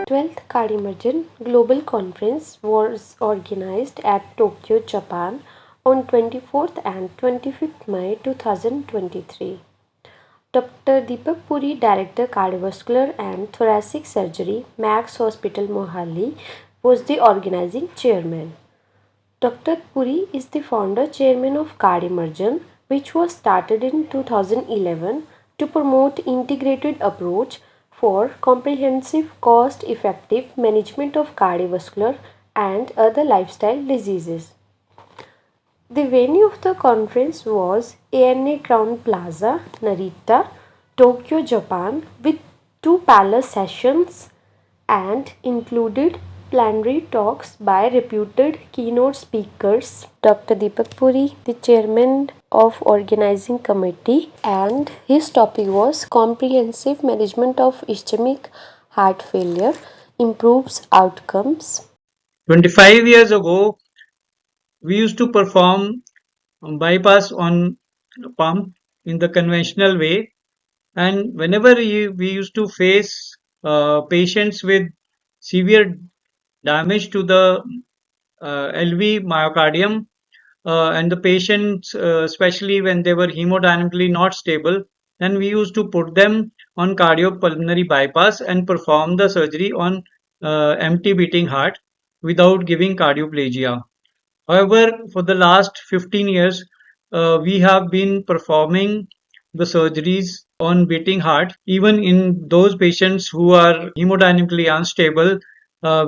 12th Cardiomersion Global Conference was organized at Tokyo, Japan on 24th and 25th May 2023. Dr. Deepak Puri, Director Cardiovascular and Thoracic Surgery, Max Hospital Mohali, was the organizing chairman. Dr. Puri is the founder chairman of Cardiomersion, which was started in 2011 to promote integrated approach for comprehensive cost-effective management of cardiovascular and other lifestyle diseases. The venue of the conference was ANA Crown Plaza, Narita, Tokyo, Japan, with two parallel sessions and included plenary talks by reputed keynote speakers. Dr. Deepak Puri, the chairman of organizing committee, and his topic was comprehensive management of ischemic heart failure improves outcomes. 25 years ago, we used to perform bypass on pump in the conventional way, and whenever we used to face patients with severe damage to the LV myocardium, and the patients, especially when they were hemodynamically not stable, then we used to put them on cardiopulmonary bypass and perform the surgery on empty beating heart without giving cardioplegia. However, for the last 15 years, we have been performing the surgeries on beating heart. Even in those patients who are hemodynamically unstable,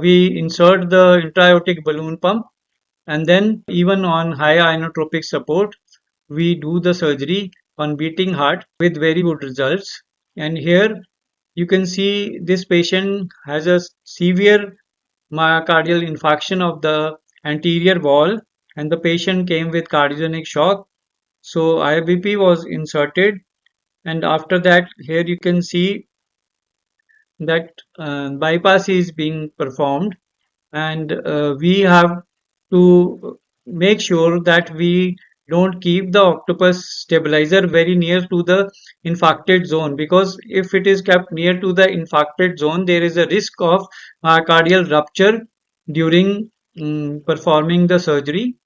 we insert the intra-aortic balloon pump, and then even on high inotropic support, we do the surgery on beating heart with very good results. And here you can see this patient has a severe myocardial infarction of the anterior wall, and the patient came with cardiogenic shock. So IBP was inserted, and after that, here you can see that bypass is being performed, and we have to make sure that we don't keep the octopus stabilizer very near to the infarcted zone, because if it is kept near to the infarcted zone, there is a risk of myocardial rupture during performing the surgery.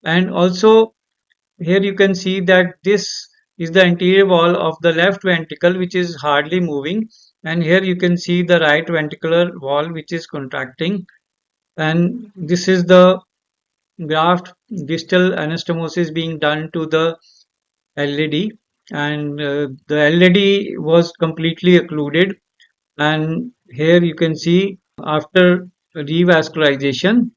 And also here you can see that this is the anterior wall of the left ventricle, which is hardly moving, and here you can see the right ventricular wall, which is contracting. And this is the graft distal anastomosis being done to the LAD, and the LAD was completely occluded. And here you can see after revascularization,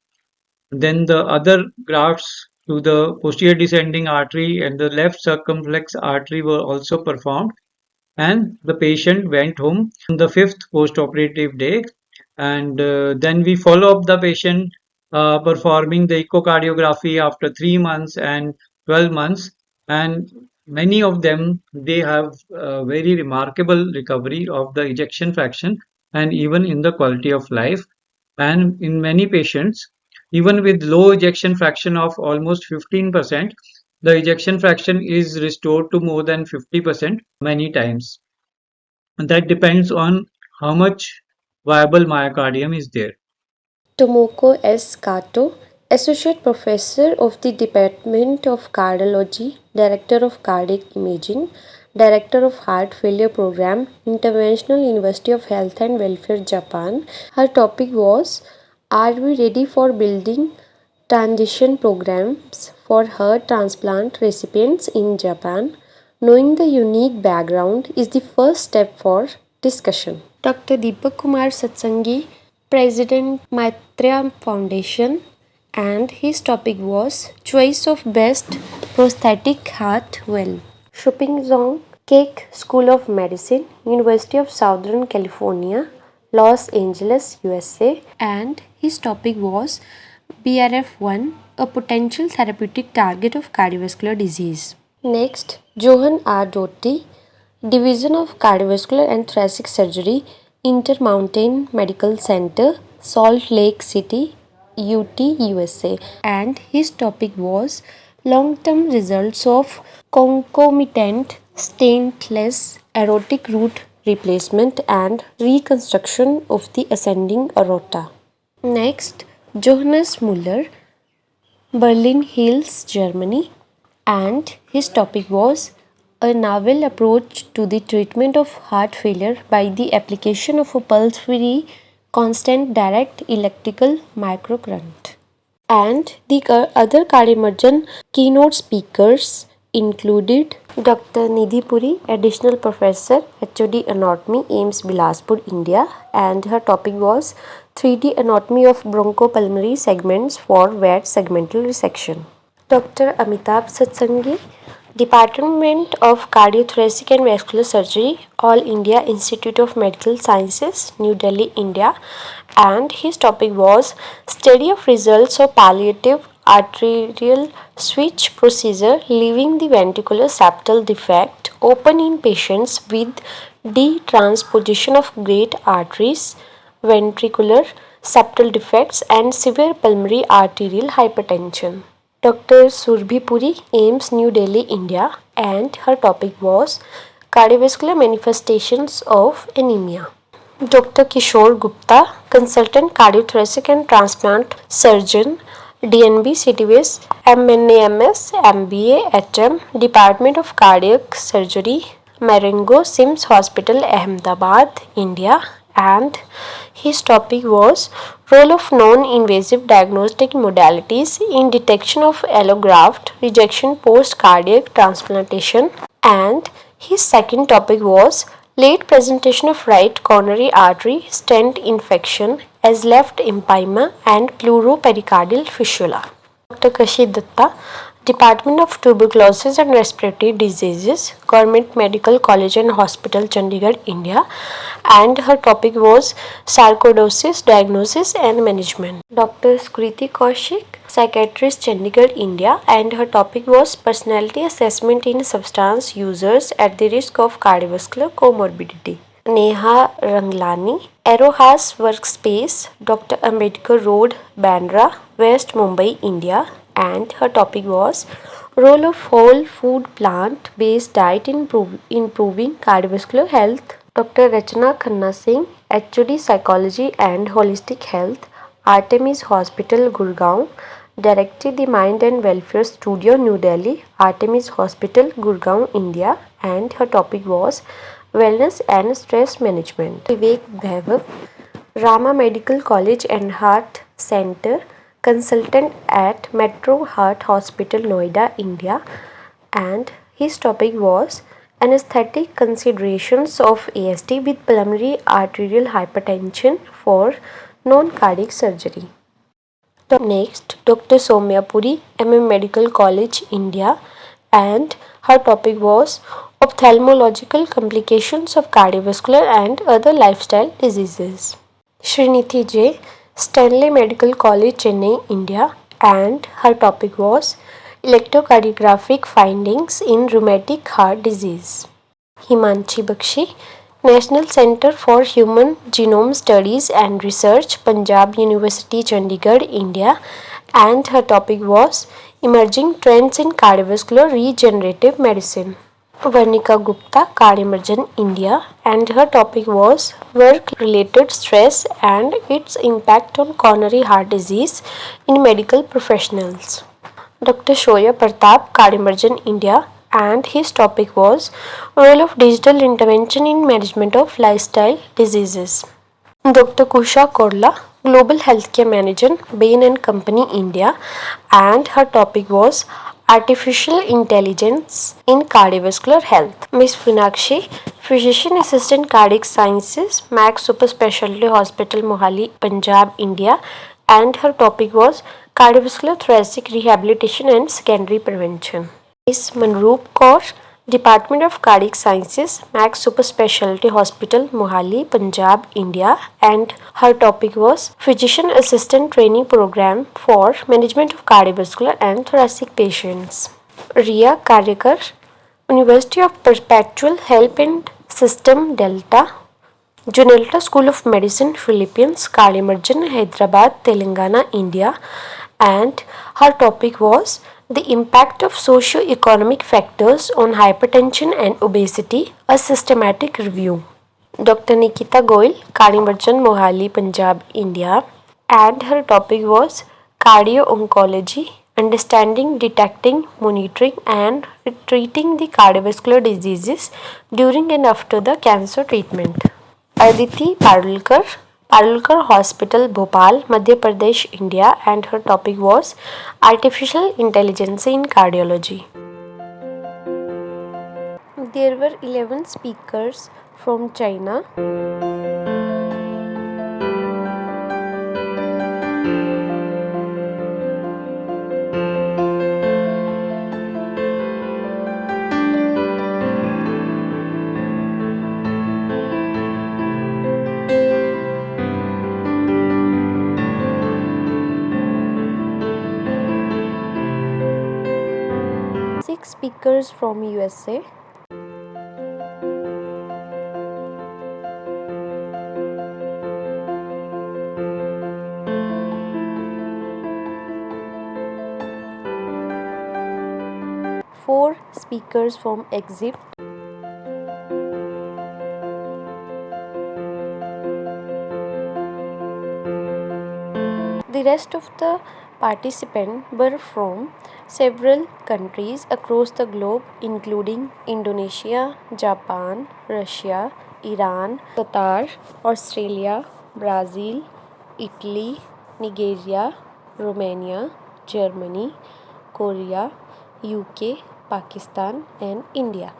then the other grafts to the posterior descending artery and the left circumflex artery were also performed, and the patient went home on the fifth post-operative day. And then we follow up the patient, performing the echocardiography after 3 months and 12 months, and many of them, they have very remarkable recovery of the ejection fraction and even in the quality of life. And in many patients, even with low ejection fraction of almost 15%, the ejection fraction is restored to more than 50% many times. And that depends on how much viable myocardium is there. Tomoko S. Kato, Associate Professor of the Department of Cardiology, Director of Cardiac Imaging, Director of Heart Failure Program, International University of Health and Welfare, Japan. Her topic was, are we ready for building transition programs for heart transplant recipients in Japan? Knowing the unique background is the first step for discussion. Dr. Deepak Kumar Satsangi, President Maitreya Foundation, and his topic was Choice of Best Prosthetic Heart Valve. Shuping Zong, Keck School of Medicine, University of Southern California, Los Angeles, USA, and his topic was BRF1, a potential therapeutic target of cardiovascular disease. Next, Johan R. Doty, Division of Cardiovascular and Thoracic Surgery, Intermountain Medical Center, Salt Lake City, UT, USA, and his topic was long-term results of concomitant stentless aortic root replacement, and reconstruction of the ascending aorta. Next, Johannes Muller, Berlin Hills, Germany, and his topic was a novel approach to the treatment of heart failure by the application of a pulse free constant direct electrical microcurrent. And the other Cardiomersion keynote speakers included Dr. Nidhi Puri, additional professor, HOD Anatomy, AIMS Bilaspur, India, and her topic was 3D anatomy of bronchopulmonary segments for wet segmental resection. Dr. Amitabh Satsangi, Department of Cardiothoracic and Vascular Surgery, All India Institute of Medical Sciences, New Delhi, India, and his topic was Study of Results of Palliative Arterial Switch Procedure leaving the ventricular septal defect open in patients with detransposition of great arteries, ventricular septal defects, and severe pulmonary arterial hypertension. Dr. Surbhi Puri, AIMS, New Delhi, India, and her topic was Cardiovascular Manifestations of Anemia. Dr. Kishore Gupta, Consultant Cardiothoracic and Transplant Surgeon, DNB CTVS, MNAMS, MBA, HM, Department of Cardiac Surgery, Marengo Sims Hospital, Ahmedabad, India, and his topic was Role of Non-Invasive Diagnostic Modalities in Detection of Allograft Rejection Post-Cardiac Transplantation, and his second topic was Late Presentation of Right Coronary Artery Stent Infection as Left Empyema and Pleuropericardial Fistula. Dr. Kashi Datta, Department of Tuberculosis and Respiratory Diseases, Government Medical College and Hospital, Chandigarh, India, and her topic was Sarcoidosis Diagnosis and Management. Dr. Skriti Kaushik, Psychiatrist, Chandigarh, India, and her topic was Personality Assessment in Substance Users at the Risk of Cardiovascular Comorbidity. Neha Ranglani, Aerohas Workspace, Dr. Ambedkar Road, Bandra, West Mumbai, India, and her topic was Role of Whole Food Plant Based Diet in Improving Cardiovascular Health. Dr. Rachna Khanna Singh, HOD Psychology and Holistic Health, Artemis Hospital, Gurgaon, directed the Mind and Welfare Studio, New Delhi, Artemis Hospital, Gurgaon, India, and her topic was Wellness and Stress Management. Vivek Bhairav, Rama Medical College and Heart Center, consultant at Metro Heart Hospital, Noida, India, and his topic was Anesthetic Considerations of ASD with Pulmonary Arterial Hypertension for Non-Cardiac Surgery. Next, Dr. Soumya Puri, MM Medical College, India, and her topic was Ophthalmological Complications of Cardiovascular and Other Lifestyle Diseases. Srinithi J, Stanley Medical College, Chennai, India, and her topic was Electrocardiographic Findings in Rheumatic Heart Disease. Himanshi Bakshi, National Center for Human Genome Studies and Research, Punjab University, Chandigarh, India, and her topic was Emerging Trends in Cardiovascular Regenerative Medicine. Varnika Gupta, Cardiomersion, India, and her topic was Work-Related Stress and its Impact on Coronary Heart Disease in Medical Professionals. Dr. Shoya Pratap, Cardiomersion, India, and his topic was Role of Digital Intervention in Management of Lifestyle Diseases. Dr. Kusha Korla, Global Healthcare Manager, Bain and Company, India, and her topic was Artificial Intelligence in Cardiovascular Health. Ms. Finakshi, Physician Assistant Cardiac Sciences, Max Super Specialty Hospital, Mohali, Punjab, India, and her topic was Cardiovascular Thoracic Rehabilitation and Secondary Prevention. Ms. Manroop Kaur, Department of Cardiac Sciences, Max Super Specialty Hospital, Mohali, Punjab, India, and her topic was Physician Assistant Training Program for Management of Cardiovascular and Thoracic Patients. Ria Karyakar, University of Perpetual Help and System Delta, Junelta School of Medicine, Philippines, Cardiomersion, Hyderabad, Telangana, India, and her topic was The Impact of Socio-Economic Factors on Hypertension and Obesity, a Systematic Review. Dr. Nikita Goyal, Cardiomersion, Mohali, Punjab, India, and her topic was cardio-oncology, understanding, detecting, monitoring, and treating the cardiovascular diseases during and after the cancer treatment. Aditi Parulkar, Parulkar Hospital, Bhopal, Madhya Pradesh, India, and her topic was artificial intelligence in cardiology. There were 11 speakers from China. Six speakers from USA. Four speakers from Egypt. The rest of the participants were from several countries across the globe, including Indonesia, Japan, Russia, Iran, Qatar, Australia, Brazil, Italy, Nigeria, Romania, Germany, Korea, UK, Pakistan, and India.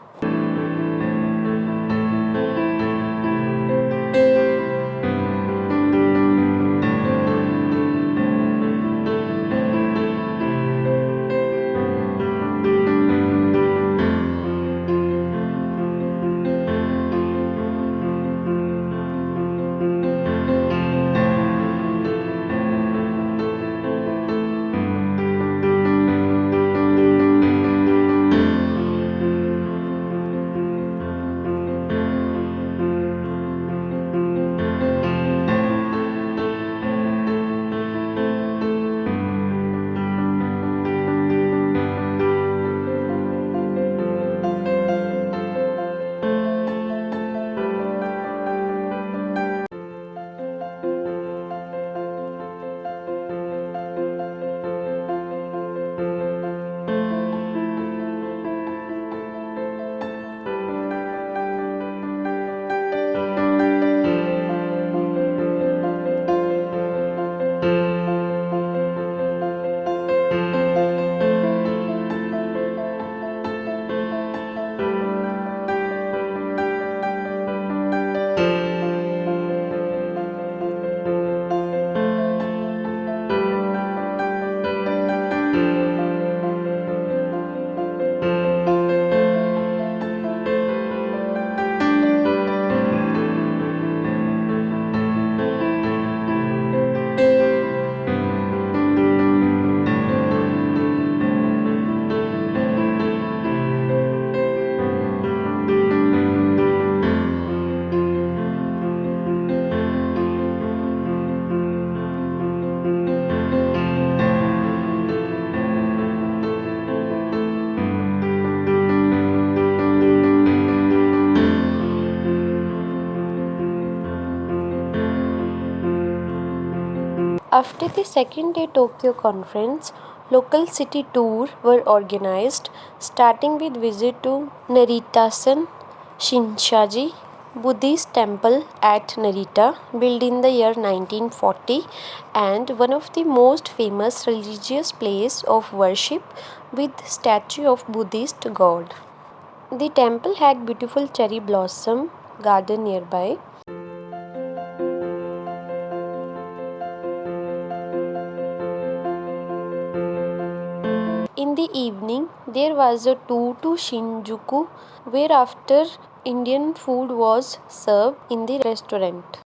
After the second day Tokyo conference, local city tours were organized, starting with visit to Narita-san Shinshaji Buddhist temple at Narita, built in the year 1940 and one of the most famous religious places of worship with statue of Buddhist god. The temple had beautiful cherry blossom garden nearby. In the evening, there was a tour to Shinjuku, where after Indian food was served in the restaurant.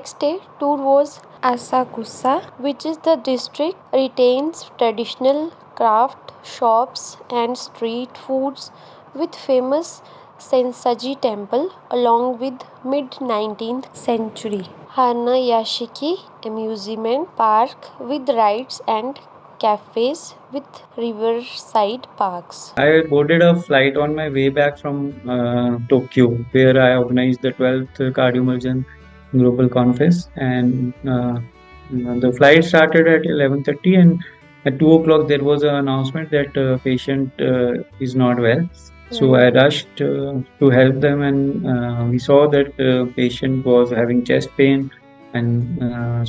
Next day tour was Asakusa, which is the district retains traditional craft shops and street foods with famous Sensaji temple along with mid 19th century Hanayashiki amusement park with rides and cafes with riverside parks. I boarded a flight on my way back from Tokyo, where I organized the 12th Cardiomersion Global Conference. And the flight started at 11:30, and at 2 o'clock there was an announcement that patient is not well. So I rushed to help them, and we saw that patient was having chest pain and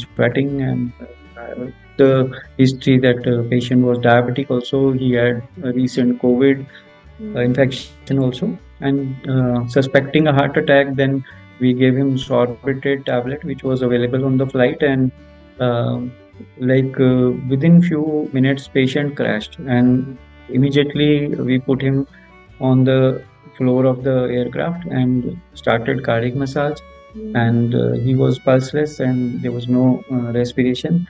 sweating, and the history that patient was diabetic. Also, he had a recent COVID infection also, and suspecting a heart attack. Then we gave him sorbitrate tablet, which was available on the flight, and uh, within few minutes, patient crashed, and immediately we put him on the floor of the aircraft and started cardiac massage. And he was pulseless, and there was no respiration,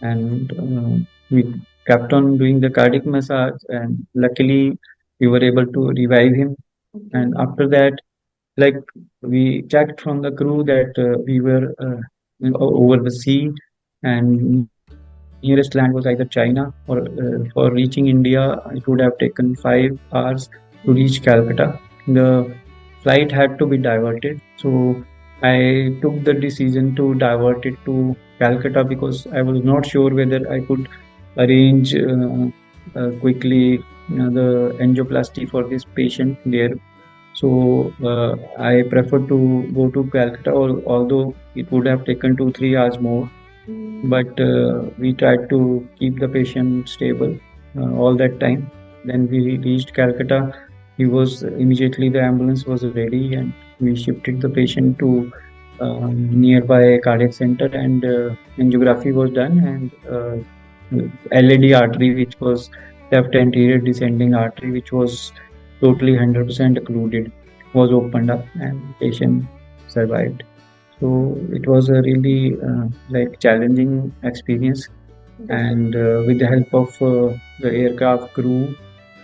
and we kept on doing the cardiac massage, and luckily we were able to revive him. And after that, like, we checked from the crew that we were over the sea, and nearest land was either China, or for reaching India it would have taken 5 hours to reach Calcutta. The flight had to be diverted, so I took the decision to divert it to Calcutta, because I was not sure whether I could arrange quickly the angioplasty for this patient there. So I prefer to go to Calcutta, although it would have taken 2-3 hours more. But we tried to keep the patient stable all that time. Then we reached Calcutta. He was immediately, the ambulance was ready, and we shifted the patient to nearby cardiac center, and angiography was done, and LAD artery, which was left anterior descending artery, which was totally 100% occluded, was opened up, and patient survived. So it was a really challenging experience, and with the help of the aircraft crew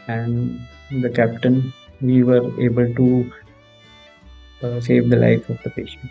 and the captain, we were able to save the life of the patient.